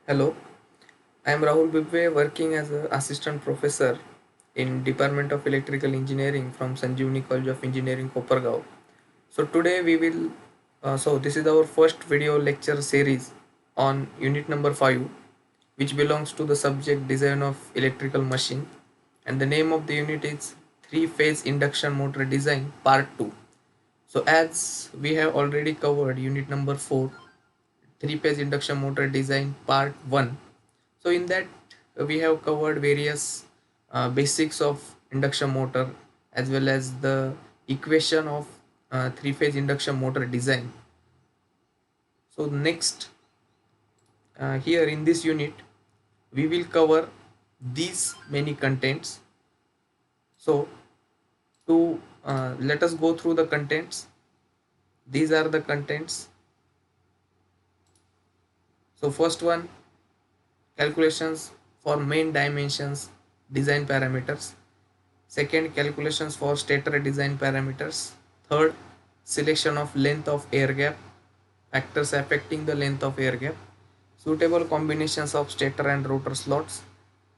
Hello, I am Rahul Bibave working as an assistant professor in Department of Electrical Engineering from Sanjivani College of Engineering, Kopargaon. So today we will, this is our first video lecture series on unit number 5, which belongs to the subject design of electrical machine, and the name of the unit is three-phase induction motor design part 2. So as we have already covered unit number 4, three-phase induction motor design part 1. So in that we have covered various basics of induction motor as well as the equation of three-phase induction motor design. So next, here in this unit we will cover these many contents. So to let us go through the contents. These are the contents. So first one, calculations for main dimensions design parameters. Second, calculations for stator design parameters. Third, selection of length of air gap, factors affecting the length of air gap, suitable combinations of stator and rotor slots,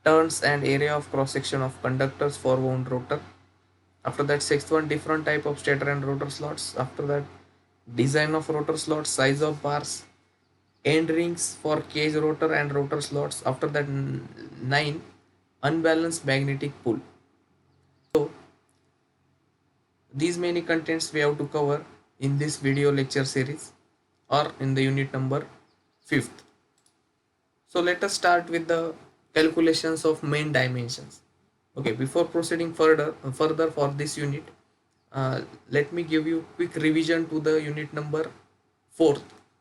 turns and area of cross section of conductors for wound rotor. After that, sixth one, different type of stator and rotor slots. After that, design of rotor slots, size of bars, end rings for cage rotor and rotor slots. After that, 9, unbalanced magnetic pull. So these many contents we have to cover in this video lecture series or in the unit number 5th. So let us start with the calculations of main dimensions. Okay, before proceeding further for this unit, let me give you quick revision to the unit number 4th,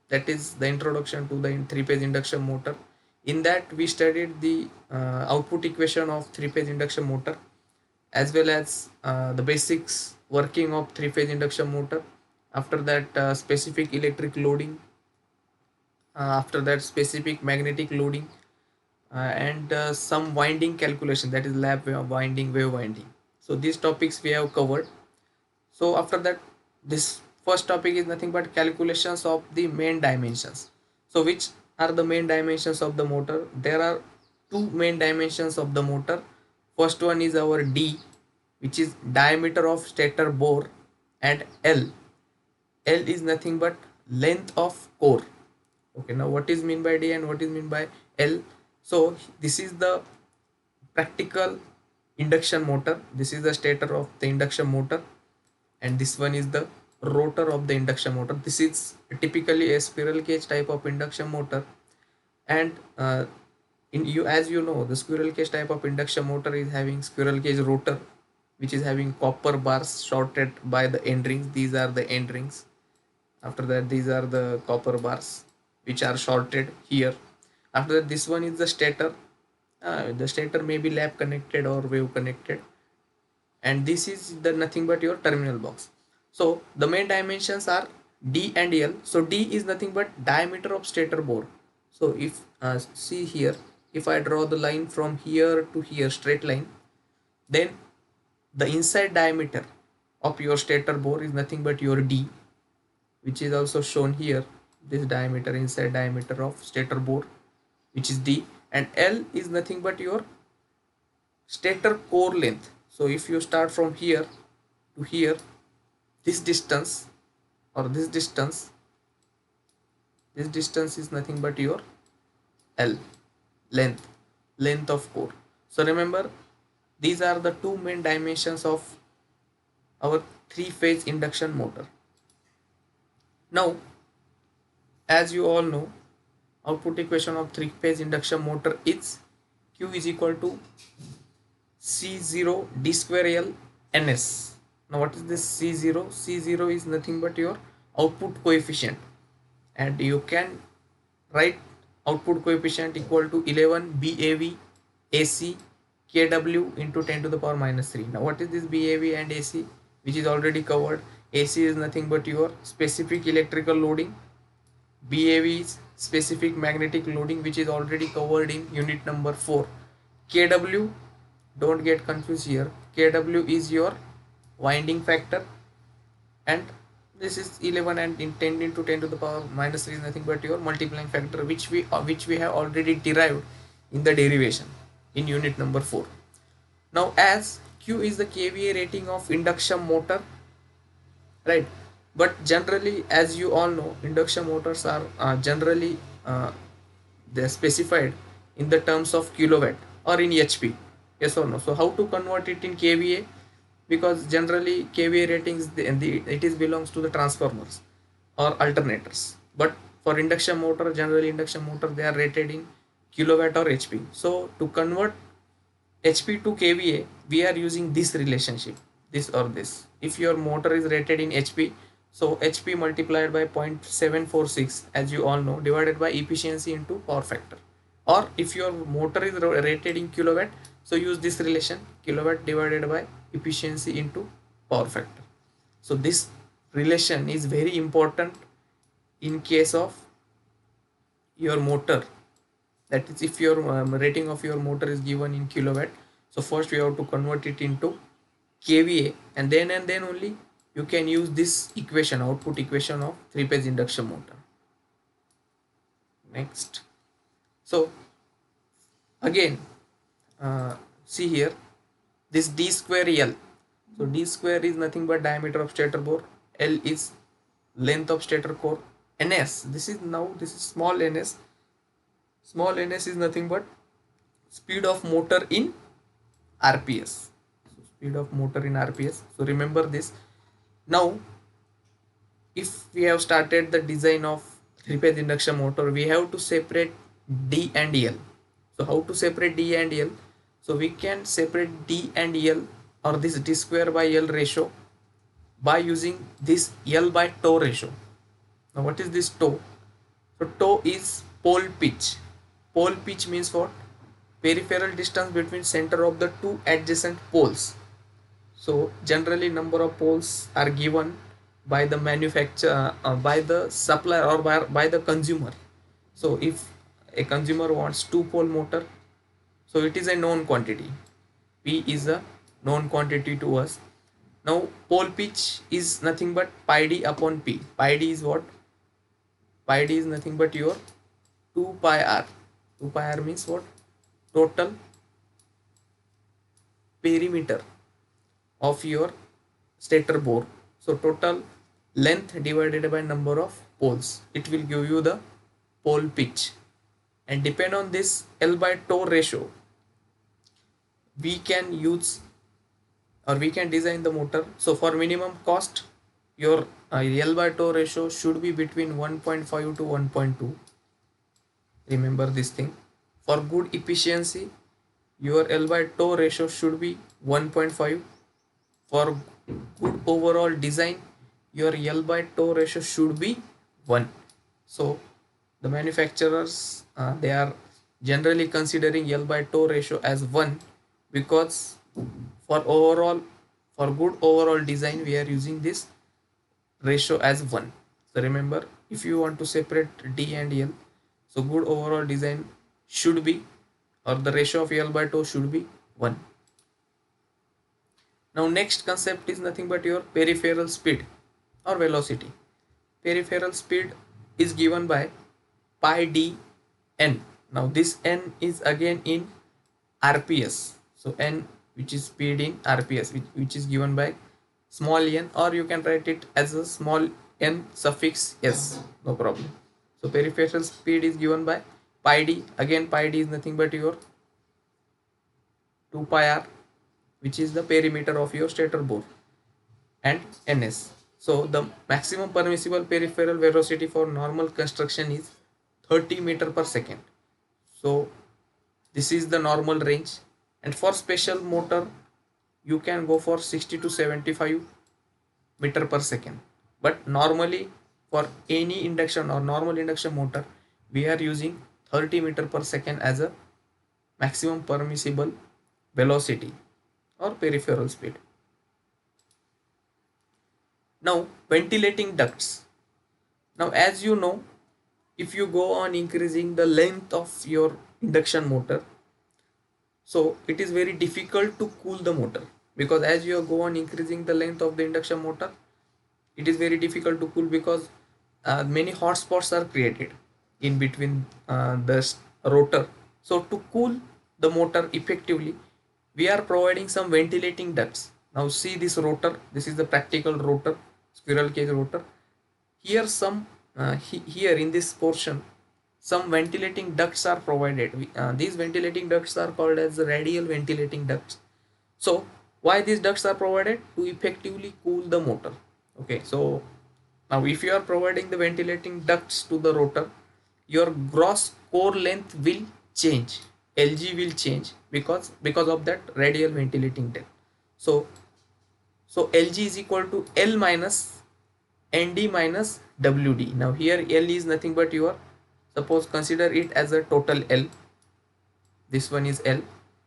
that is the introduction to the three-phase induction motor. In that we studied the output equation of three-phase induction motor as well as the basics working of three-phase induction motor. After that, specific electric loading, after that specific magnetic loading, and some winding calculation, that is lap winding, wave winding. So these topics we have covered. So after that, this first topic is nothing but calculations of the main dimensions. So which are the main dimensions of the motor? There are two main dimensions of the motor. First one is our D, which is diameter of stator bore, and L. L is nothing but length of core. Okay, now what is mean by D and what is mean by L? So this is the practical induction motor. This is the stator of the induction motor, and this one is the rotor of the induction motor. This is typically a squirrel cage type of induction motor, and as you know, the squirrel cage type of induction motor is having squirrel cage rotor, which is having copper bars shorted by the end rings. These are the end rings. After that, these are the copper bars which are shorted here. After that, this one is the stator. The stator may be lap connected or wave connected, and this is the nothing but your terminal box. So the main dimensions are D and L. So D is nothing but diameter of stator bore. So if see here, if I draw the line from here to here, straight line, then the inside diameter of your stator bore is nothing but your D, which is also shown here. This diameter, inside diameter of stator bore, which is D, and L is nothing but your stator core length. So if you start from here to here, this distance or this distance is nothing but your L, length of core. So remember, these are the two main dimensions of our three-phase induction motor. Now, as you all know, output equation of three-phase induction motor is Q is equal to C0 D square L NS. Now what is this C0? C0 is nothing but your output coefficient, and you can write output coefficient equal to 11 BAV AC kW into 10 to the power minus 3. Now what is this BAV and AC, which is already covered? AC is nothing but your specific electrical loading. BAV is specific magnetic loading, which is already covered in unit number 4. kW, don't get confused here, kW is your winding factor, and This is 11, and in 10 into 10 to the power minus 3 is nothing but your multiplying factor, which we have already derived in the derivation in unit number 4. Now, as Q is the kVA rating of induction motor, right? But generally, as you all know, induction motors are generally uh, they're specified in the terms of kilowatt or in HP. Yes or no? So how to convert it in kVA? Because generally kVA ratings it is belongs to the transformers or alternators. But for induction motor, generally induction motor, they are rated in kilowatt or HP. So to convert HP to kVA, we are using this relationship, this or this. If your motor is rated in HP, so HP multiplied by 0.746, as you all know, divided by efficiency into power factor. Or if your motor is rated in kilowatt, so use this relation, kilowatt divided by efficiency into power factor. So this relation is very important in case of your motor, that is if your rating of your motor is given in kilowatt. So first we have to convert it into kVA, and then only you can use this equation, output equation of 3-phase induction motor. Next, so again see here, this d square L. So d square is nothing but diameter of stator bore, L is length of stator core, ns, this is small ns. Small ns is nothing but speed of motor in RPS. So speed of motor in RPS. So remember this. Now, if we have started the design of 3-phase induction motor, we have to separate D and L. So how to separate D and L? So we can separate D and L, or this D square by L ratio, by using this L by tau ratio. Now what is this tau? So tau is pole pitch. Pole pitch means what? Peripheral distance between center of the two adjacent poles. So generally number of poles are given by the manufacturer, by the supplier, or by the consumer. So if a consumer wants 2-pole motor, so it is a known quantity. P is a known quantity to us. Now pole pitch is nothing but pi d upon P. Pi d is what? Pi d is nothing but your 2 pi r. 2 pi r means what? Total perimeter of your stator bore. So total length divided by number of poles, it will give you the pole pitch. And depend on this L by tau ratio, we can use, or we can design the motor. So for minimum cost, your L by tau ratio should be between 1.5 to 1.2. Remember this thing. For good efficiency, your L by tau ratio should be 1.5. For good overall design, your L by tau ratio should be 1. So the manufacturers, they are generally considering L by tau ratio as 1, because for good overall design, we are using this ratio as 1. So remember, if you want to separate D and L, so good overall design should be, or the ratio of L by tau should be 1. Now next concept is nothing but your peripheral speed or velocity. Peripheral speed is given by pi d n. Now this n is again in RPS. So n, which is speed in RPS, which is given by small n, or you can write it as a small n suffix s, no problem. So peripheral speed is given by pi d. Again pi d is nothing but your 2 pi r, which is the perimeter of your stator bore, and ns. So the maximum permissible peripheral velocity for normal construction is 30 meter per second. So this is the normal range, and for special motor you can go for 60 to 75 meter per second. But normally for any induction or normal induction motor, we are using 30 meter per second as a maximum permissible velocity or peripheral speed. Now ventilating ducts. Now as you know, if you go on increasing the length of your induction motor, so it is very difficult to cool the motor, because as you go on increasing the length of the induction motor, it is very difficult to cool because many hot spots are created in between rotor. So to cool the motor effectively, we are providing some ventilating ducts. Now see this rotor, this is the practical rotor, squirrel cage rotor. Here some here in this portion some ventilating ducts are provided. These ventilating ducts are called as radial ventilating ducts. So why these ducts are provided? To effectively cool the motor. Okay, so now if you are providing the ventilating ducts to the rotor, your gross core length will change, lg will change, because of that radial ventilating duct. So lg is equal to l minus nd minus wd. Now here l is nothing but your, suppose consider it as a total l, this one is l.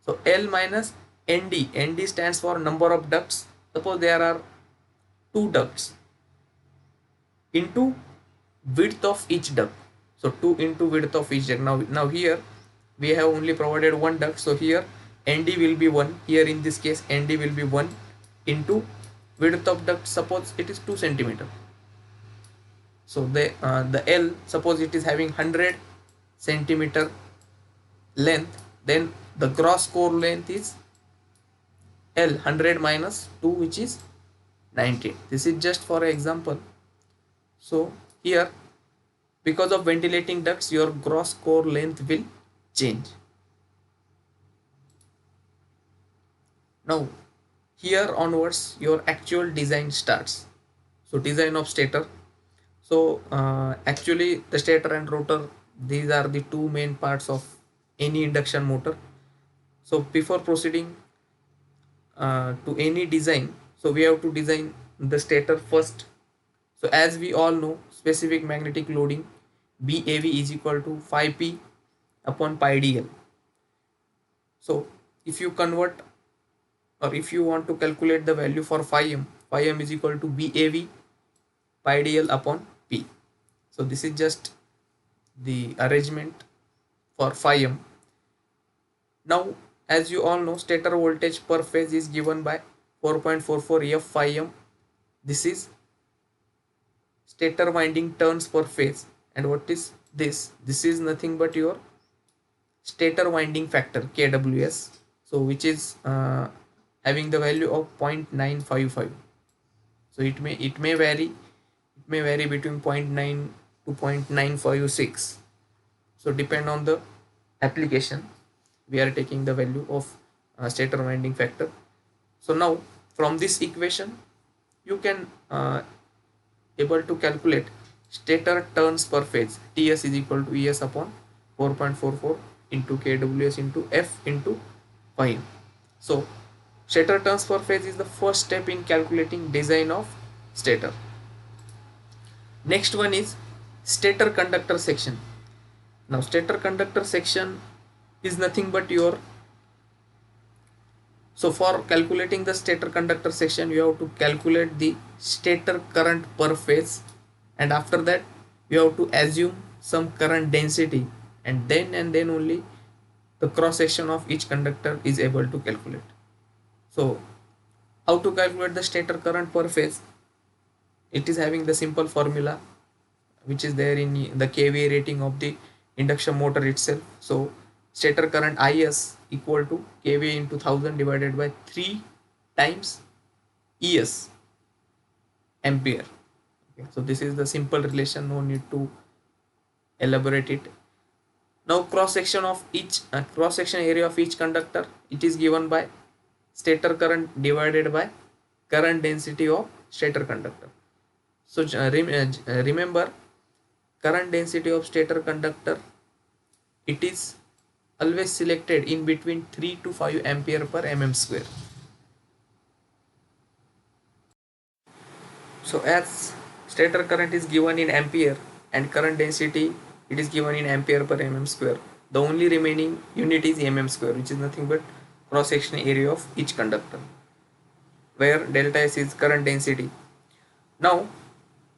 So l minus nd stands for number of ducts. Suppose there are two ducts, into width of each duct. So 2 into width of each duct. Now here we have only provided one duct, so here nd will be 1. Here in this case nd will be 1 into width of duct, suppose it is 2 centimeter. So the L, suppose it is having 100 centimeter length, then the gross core length is L 100 minus 2, which is 19. This is just for example. So here, because of ventilating ducts, your gross core length will change. Now here onwards your actual design starts. So design of stator. So actually the stator and rotor, these are the two main parts of any induction motor. So before proceeding to any design, so we have to design the stator first. So as we all know, specific magnetic loading BAV is equal to 5P upon pi dl. So if you convert, or if you want to calculate the value for phi m is equal to BAV pi dl upon P. So this is just the arrangement for phi m. Now as you all know, stator voltage per phase is given by 4.44 f phi m. This is stator winding turns per phase. And what is this? This is nothing but your stator winding factor, kWs. So which is having the value of 0.955. So it may vary between 0.9 to 0.956. So depend on the application, we are taking the value of stator winding factor. So now from this equation you can able to calculate stator turns per phase. TS is equal to ES upon 4.44 into kWs into F into phi m. So stator turns per phase is the first step in calculating design of stator. Next one is stator conductor section. Now stator conductor section is nothing but your, so for calculating the stator conductor section you have to calculate the stator current per phase, and after that you have to assume some current density, and then only the cross section of each conductor is able to calculate. So how to calculate the stator current per phase? It is having the simple formula which is there in the kVA rating of the induction motor itself. So stator current IS equal to kVA into 1000 divided by 3 times ES, ampere. Okay, so this is the simple relation, no need to elaborate it. Now cross section area of each conductor, it is given by stator current divided by current density of stator conductor. So remember, current density of stator conductor, it is always selected in between 3 to 5 ampere per mm square. So as stator current is given in ampere and current density it is given in ampere per mm square, the only remaining unit is mm square, which is nothing but cross section area of each conductor, where delta S is current density. Now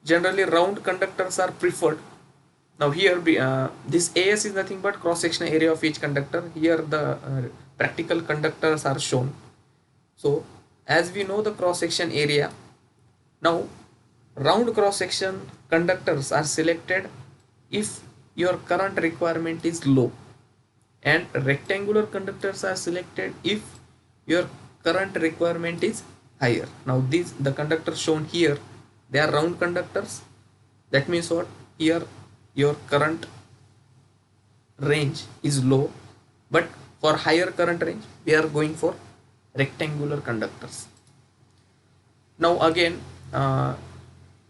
generally round conductors are preferred. Now here this AS is nothing but cross section area of each conductor. Here the practical conductors are shown. So as we know the cross section area, now Round cross section conductors are selected if your current requirement is low, and rectangular conductors are selected if your current requirement is higher. Now these the conductors shown here, they are round conductors. That means what? Here your current range is low, but for higher current range we are going for rectangular conductors. Now again,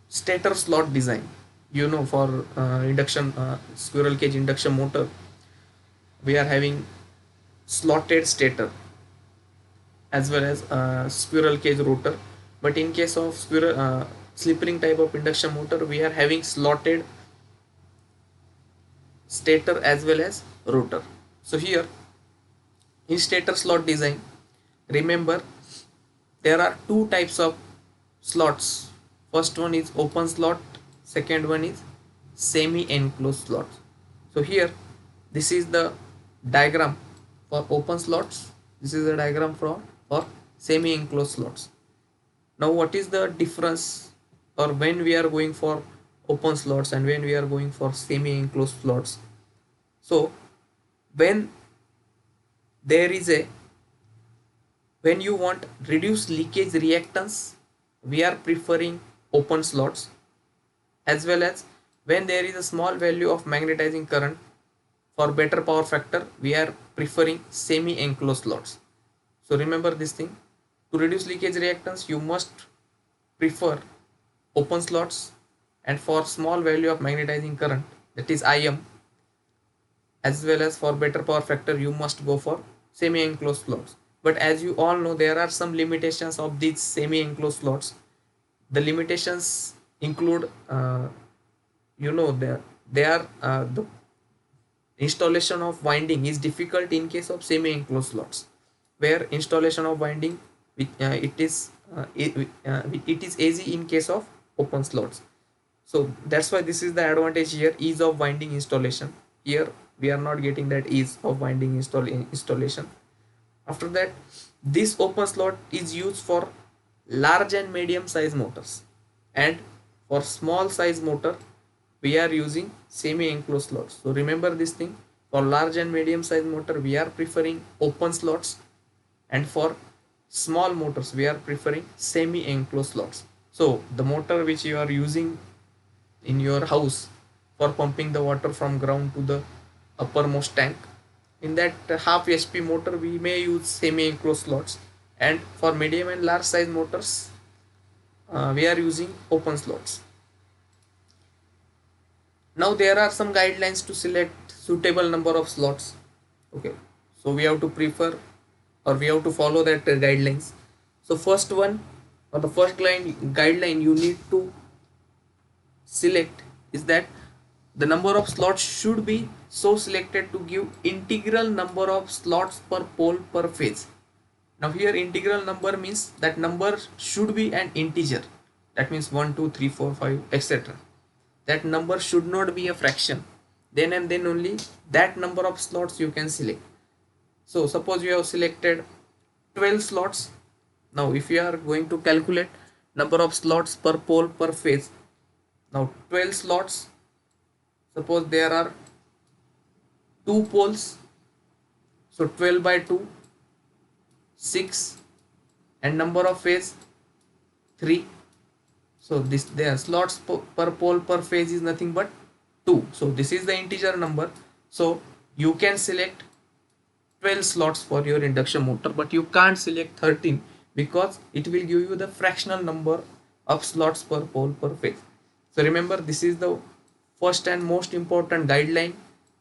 stator slot design, for induction squirrel cage induction motor, we are having slotted stator as well as squirrel cage rotor. But in case of squirrel slip ring type of induction motor, we are having slotted stator as well as rotor. So here in stator slot design, remember there are two types of slots. First one is open slot, second one is semi enclosed slot. So here this is the diagram for open slots, this is the diagram for semi enclosed slots. Now what is the difference, or when we are going for open slots and when we are going for semi enclosed slots? So when there is a when you want reduce leakage reactance, we are preferring open slots, as well as when there is a small value of magnetizing current, for better power factor we are preferring semi enclosed slots. So remember this thing, to reduce leakage reactance you must prefer open slots, and for small value of magnetizing current, that is IM, as well as for better power factor you must go for semi enclosed slots. But as you all know, there are some limitations of these semi enclosed slots. The limitations include they are the installation of winding is difficult in case of semi enclosed slots, where installation of winding it is easy in case of open slots. So that's why this is the advantage here, ease of winding installation. Here we are not getting that ease of winding installation. After that, this open slot is used for large and medium size motors, and for small size motor we are using semi enclosed slots. So remember this thing, for large and medium size motor we are preferring open slots, and for small motors we are preferring semi enclosed slots. So the motor which you are using in your house for pumping the water from ground to the uppermost tank, in that half HP motor we may use semi enclosed slots, and for medium and large size motors we are using open slots. Now there are some guidelines to select suitable number of slots. Okay, so we have to prefer, or we have to follow that guidelines. So first one, or the first guideline you need to select is that the number of slots should be so selected to give integral number of slots per pole per phase. Now here integral number means that number should be an integer. That means 1, 2, 3, 4, 5, etc. That number should not be a fraction. Then and then only that number of slots you can select. So suppose you have selected 12 slots. Now if you are going to calculate number of slots per pole per phase, now 12 slots, suppose there are 2 poles, so 12 by 2, 6, and number of phase 3. So this their slots per pole per phase is nothing but 2. So this is the integer number. So you can select 12 slots for your induction motor, but you can't select 13 because it will give you the fractional number of slots per pole per phase. So remember, this is the first and most important guideline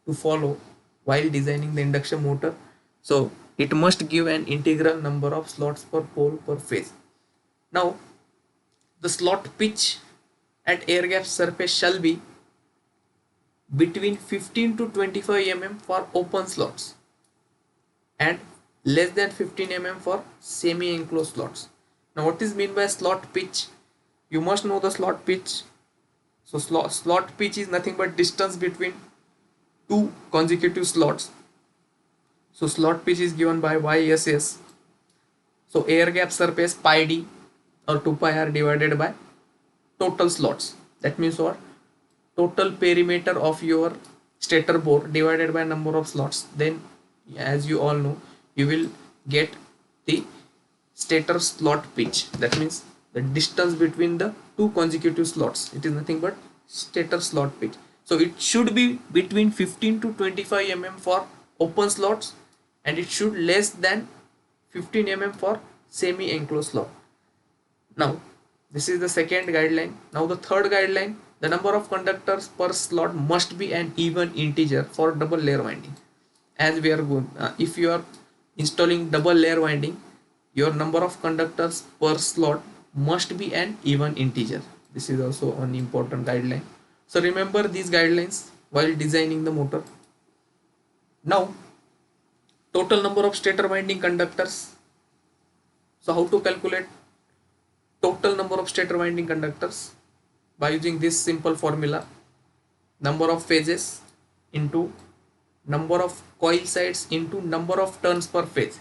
to follow while designing the induction motor. So it must give an integral number of slots per pole per phase. Now the slot pitch at air gap surface shall be between 15 to 25 mm for open slots and less than 15 mm for semi enclosed slots. Now what is meant by slot pitch? You must know the slot pitch. So slot pitch is nothing but distance between two consecutive slots. So slot pitch is given by YSS. So air gap surface pi d or 2 pi r divided by total slots. That means what? Total perimeter of your stator board divided by number of slots. Then, as you all know, you will get the stator slot pitch. That means the distance between the two consecutive slots. It is nothing but stator slot pitch. So it should be between 15 to 25 mm for open slots, and it should less than 15 mm for semi enclosed slot. Now, this is the second guideline. Now, the third guideline, the number of conductors per slot must be an even integer for double layer winding. As we are going, if you are installing double layer winding, your number of conductors per slot must be an even integer. This is also an important guideline. So remember these guidelines while designing the motor. Now, total number of stator winding conductors. So how to calculate total number of stator winding conductors? By using this simple formula: number of phases into number of coil sides into number of turns per phase.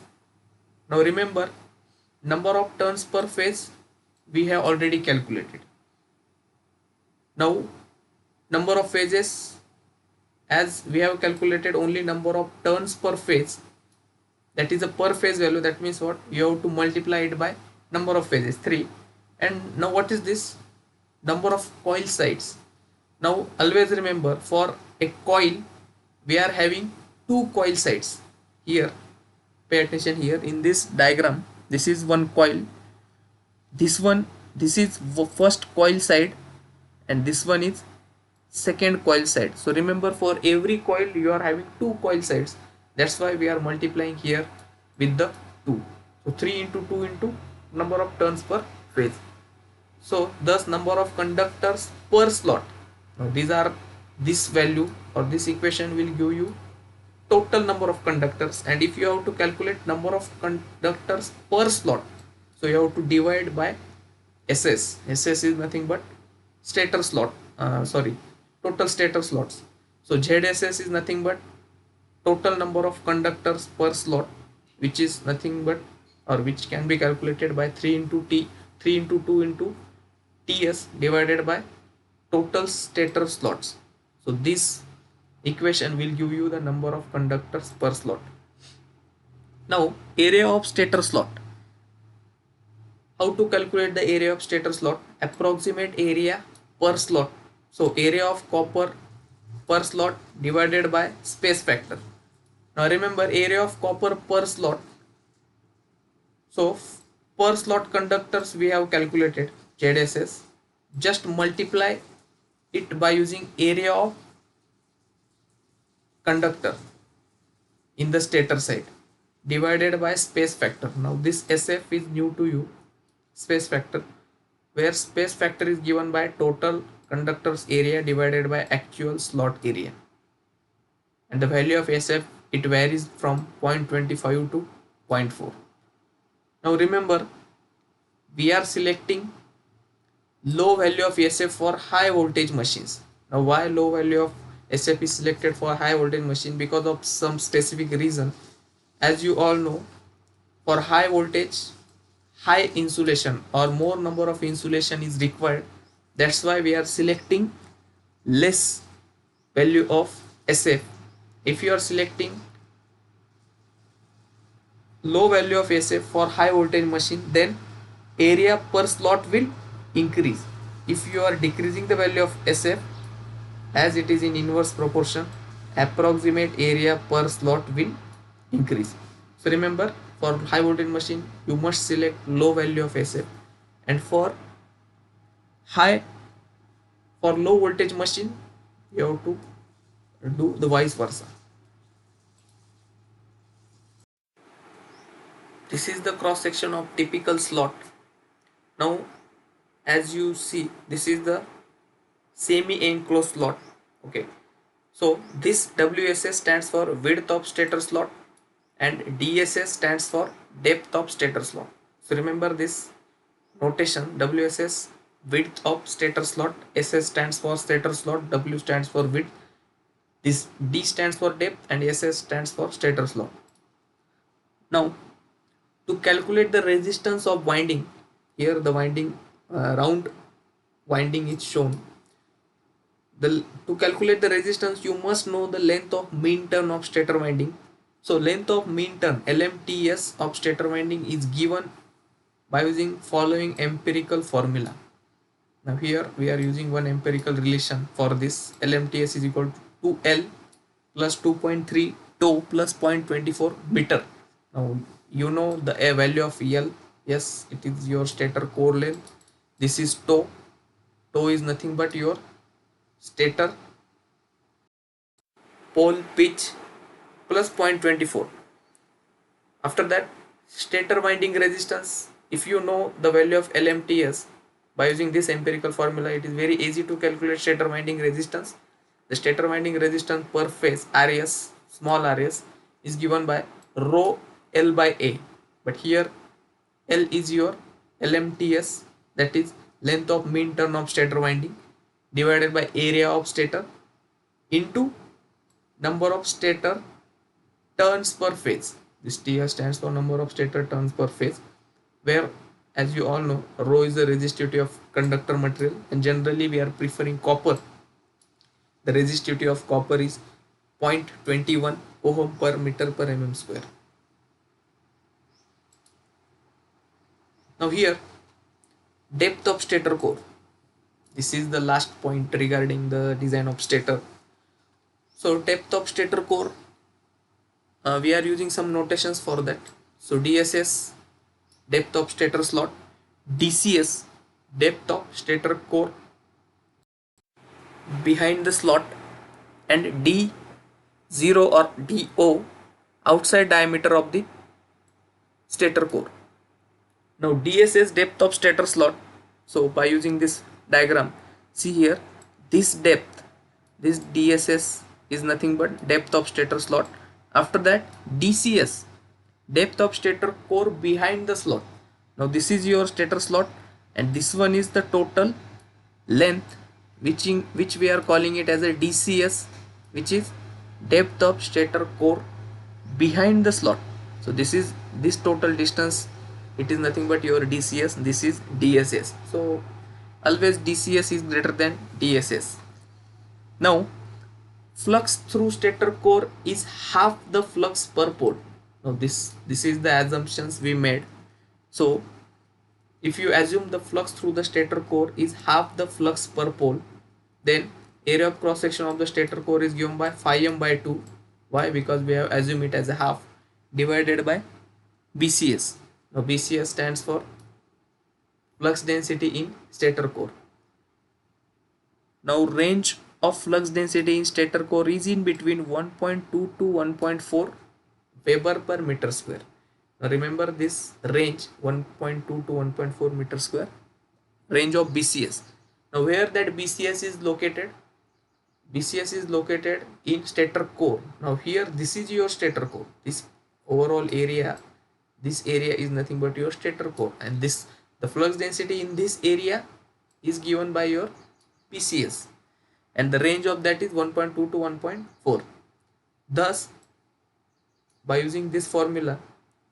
Now remember, number of turns per phase we have already calculated. Now number of phases, as we have calculated only number of turns per phase, that is a per phase value. That means what? You have to multiply it by number of phases, 3. And now what is this? Number of coil sides. Now always remember, for a coil we are having 2 coil sides. Here, pay attention here in this diagram. This is one coil. This is first coil side, and this one is second coil side. So remember, for every coil you are having 2 coil sides. That's why we are multiplying here with the 2. So 3 into 2 into number of turns per phase. So thus number of conductors per slot. Now this value or this equation will give you total number of conductors, and if you have to calculate number of conductors per slot, so you have to divide by SS. SS is nothing but stator slot, total stator slots. So ZSS is nothing but total number of conductors per slot, which is nothing but, or which can be calculated by 3 into 2 into TS divided by total stator slots. So this equation will give you the number of conductors per slot. Now, area of stator slot. How to calculate the area of stator slot? Approximate area per slot. So area of copper per slot divided by space factor. Now remember, area of copper per slot. So per slot conductors we have calculated ZSS. Just multiply it by using area of conductor in the stator side divided by space factor. Now this SF is new to you, space factor, where space factor is given by total conductors area divided by actual slot area, and the value of SF, it varies from 0.25 to 0.4. Now remember, we are selecting low value of SF for high voltage machines. Now why low value of SF is selected for high voltage machine? Because of some specific reason. As you all know, for high voltage, high insulation or more number of insulation is required. That's why we are selecting less value of SF. If you are selecting low value of SF for high voltage machine, then area per slot will increase. If you are decreasing the value of SF, as it is in inverse proportion, approximate area per slot will increase. So remember, for high voltage machine you must select low value of SF, and for low voltage machine you have to do the vice versa. This is the cross section of typical slot. Now as you see, this is the semi enclosed slot. Okay, so this WSS stands for width of stator slot and DSS stands for depth of stator slot. So remember this notation: WSS width of stator slot, SS stands for stator slot, W stands for width, this D stands for depth, and SS stands for stator slot. Now to calculate the resistance of winding, here the winding round winding is shown. To calculate the resistance, you must know the length of mean turn of stator winding. So length of mean turn LMTS of stator winding is given by using following empirical formula. Now here we are using one empirical relation for this. LMTS is equal to 2L plus 2.3 tau plus 0.24 meter. Now you know the value of L. Yes, it is your stator core length. This is tau. Tau is nothing but your stator pole pitch plus 0.24. After that, stator winding resistance. If you know the value of LMTS by using this empirical formula, it is very easy to calculate stator winding resistance. The stator winding resistance per phase RS, small RS, is given by rho L by A. But here L is your LMTS, that is length of mean turn of stator winding, divided by area of stator into number of stator turns per phase. This TR stands for number of stator turns per phase, where, as you all know, rho is the resistivity of conductor material, and generally we are preferring copper. The resistivity of copper is 0.21 ohm per meter per mm square. Now here, depth of stator core. This is the last point regarding the design of stator. So depth of stator core, we are using some notations for that. So DSS, depth of stator slot, DCS, depth of stator core behind the slot, and D0 or DO, outside diameter of the stator core. Now DSS, depth of stator slot. So by using this diagram, see here, this depth, this DSS is nothing but depth of stator slot. After that, DCS, depth of stator core behind the slot. Now this is your stator slot, and this one is the total length, which we are calling it as a DCS, which is depth of stator core behind the slot. So this total distance, it is nothing but your DCS. This is DSS. So always DCS is greater than DSS. Now flux through stator core is half the flux per pole. Now this is the assumptions we made. So if you assume the flux through the stator core is half the flux per pole, then area of cross section of the stator core is given by phi m by 2. Why? Because we have assumed it as a half, divided by BCS. Now BCS stands for flux density in stator core. Now range of flux density in stator core is in between 1.2 to 1.4 Weber per meter square. Now remember this range, 1.2 to 1.4 meter square, range of BCS. Now where that BCS is located? BCS is located in stator core. Now here, this is your stator core. This overall area, this area is nothing but your stator core, and the flux density in this area is given by your BCS, and the range of that is 1.2 to 1.4. Thus, by using this formula,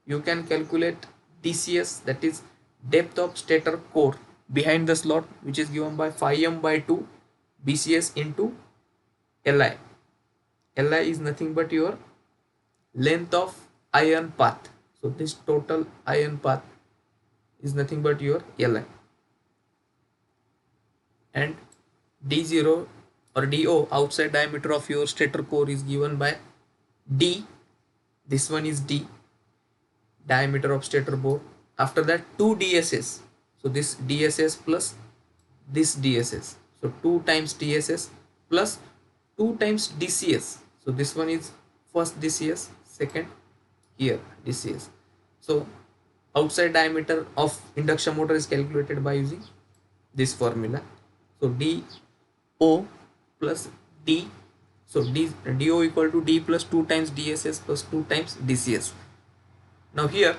you can calculate DCS, that is depth of stator core behind the slot, which is given by phi m by 2 BCS into Li. Li is nothing but your length of iron path. So this total iron path is nothing but your Li. And D0 or DO, outside diameter of your stator core, is given by D. This one is D, diameter of stator bore. After that, 2 DSS. So this DSS plus this DSS. So 2 times DSS plus 2 times DCS. So this one is first DCS, second here DCS. So outside diameter of induction motor is calculated by using this formula. So DO plus D. So DO equal to D plus 2 times DSS plus 2 times DCS. Now here,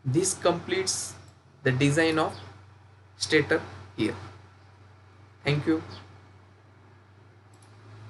this completes the design of stator here. Thank you.